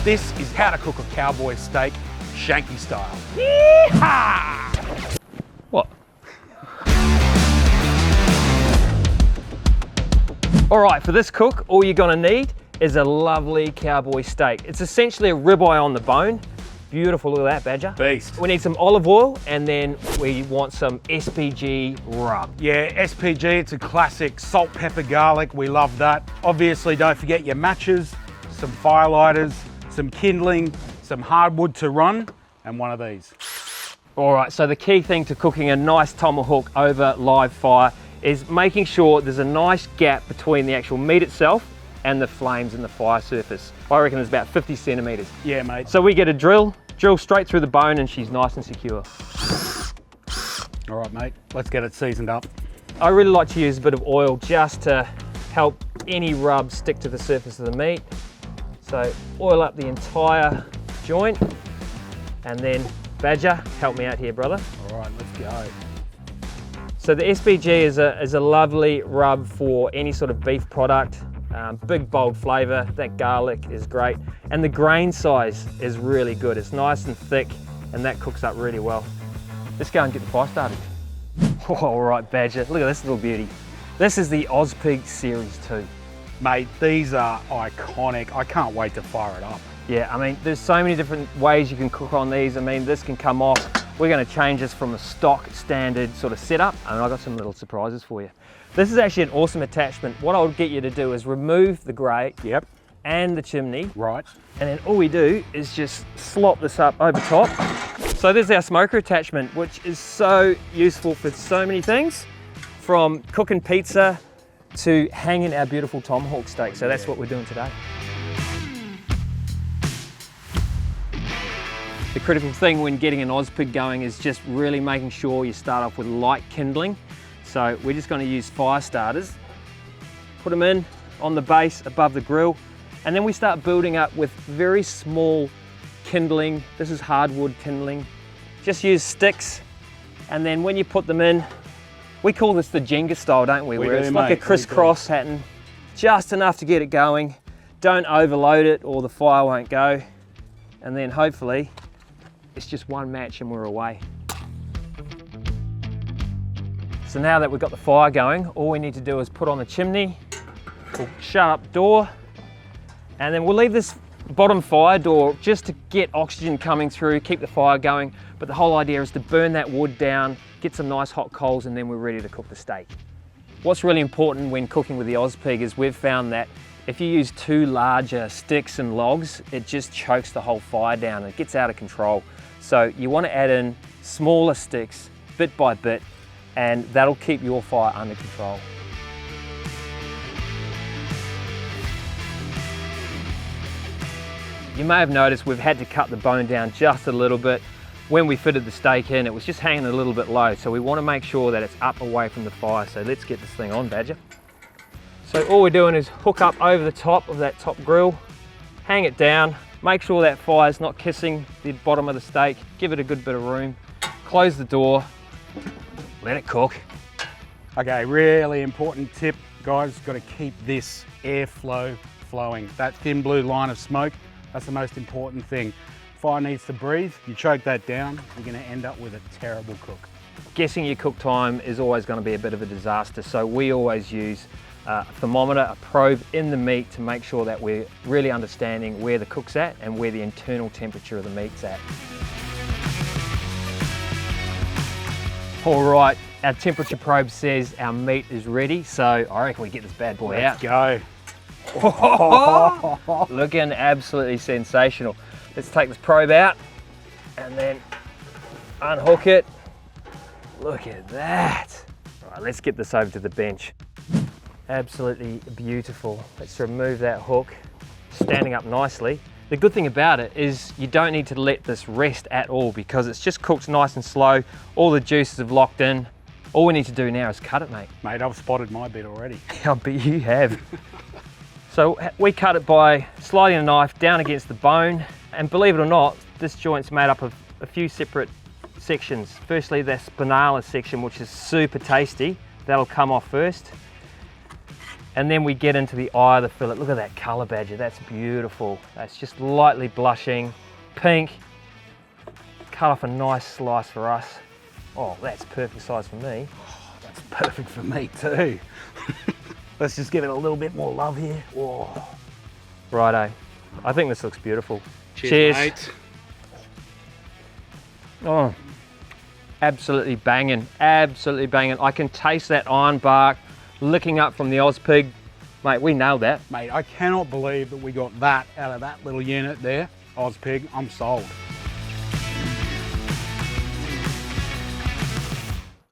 This is how to cook a cowboy steak, Shanky style. Yeehaw! What? All right, for this cook, all you're gonna need is a lovely cowboy steak. It's essentially a ribeye on the bone. Beautiful, look at that, Badger. Beast. We need some olive oil, and then we want some SPG rub. Yeah, SPG, it's a classic salt, pepper, garlic. We love that. Obviously, don't forget your matches, some firelighters, some kindling, some hardwood to run, and one of these. All right, so the key thing to cooking a nice tomahawk over live fire is making sure there's a nice gap between the actual meat itself and the flames in the fire surface. I reckon there's about 50 centimeters. Yeah, mate. So we get a drill straight through the bone, and she's nice and secure. All right, mate, let's get it seasoned up. I really like to use a bit of oil just to help any rub stick to the surface of the meat. So oil up the entire joint, and then Badger, help me out here, brother. All right, let's go. So the SPG is a lovely rub for any sort of beef product. Big bold flavour, that garlic is great, and the grain size is really good. It's nice and thick, and that cooks up really well. Let's go and get the fire started. All right, Badger, look at this little beauty. This is the Ozpig Series 2. Mate, these are iconic. I can't wait to fire it up. Yeah, I mean, there's so many different ways you can cook on these. I mean, this can come off. We're going to change this from a stock standard sort of setup, and I've got some little surprises for you. This is actually an awesome attachment. What I would get you to do is remove the grate and the chimney. Right. And then all we do is just slop this up over top. So there's our smoker attachment, which is so useful for so many things, from cooking pizza to hanging our beautiful tomahawk steak. So that's what we're doing today. The critical thing when getting an Ozpig going is just really making sure you start off with light kindling. So we're just going to use fire starters, put them in on the base above the grill, and then we start building up with very small kindling. This is hardwood kindling. Just use sticks, and then when you put them in, we call this the Jenga style, don't we? Where it's like a crisscross pattern, just enough to get it going. Don't overload it or the fire won't go. And then hopefully it's just one match and we're away. So now that we've got the fire going, all we need to do is put on the chimney, we'll shut up the door, and then we'll leave this bottom fire door just to get oxygen coming through, keep the fire going. But the whole idea is to burn that wood down, get some nice hot coals, and then we're ready to cook the steak. What's really important when cooking with the Ozpig is we've found that if you use too larger sticks and logs, it just chokes the whole fire down and it gets out of control. So you want to add in smaller sticks bit by bit, and that'll keep your fire under control. You may have noticed we've had to cut the bone down just a little bit. When we fitted the steak in, it was just hanging a little bit low, so we want to make sure that it's up away from the fire. So let's get this thing on, Badger. So all we're doing is hook up over the top of that top grill, hang it down, make sure that fire's not kissing the bottom of the steak, give it a good bit of room, close the door, let it cook. Okay, really important tip, guys, got to keep this airflow flowing. That thin blue line of smoke, that's the most important thing. Fire needs to breathe. You choke that down, you're going to end up with a terrible cook. Guessing your cook time is always going to be a bit of a disaster, so we always use a thermometer, a probe in the meat to make sure that we're really understanding where the cook's at and where the internal temperature of the meat's at. All right, our temperature probe says our meat is ready, so I reckon we get this bad boy out. Let's go. Looking absolutely sensational. Let's take this probe out and then unhook it. Look at that. All right, let's get this over to the bench. Absolutely beautiful. Let's remove that hook, standing up nicely. The good thing about it is you don't need to let this rest at all because it's just cooked nice and slow. All the juices have locked in. All we need to do now is cut it, mate. Mate, I've spotted my bit already. I bet you have. So we cut it by sliding a knife down against the bone. And believe it or not, this joint's made up of a few separate sections. Firstly, the spinala section, which is super tasty. That'll come off first. And then we get into the eye of the fillet. Look at that colour, Badger, that's beautiful. That's just lightly blushing, pink. Cut off a nice slice for us. Oh, that's perfect size for me. That's perfect for me too. Let's just give it a little bit more love here. Whoa. Righto, I think this looks beautiful. Cheers, mate. Oh, absolutely banging, absolutely banging. I can taste that iron bark licking up from the Ozpig. Mate, we nailed that. Mate, I cannot believe that we got that out of that little unit there. Ozpig, I'm sold.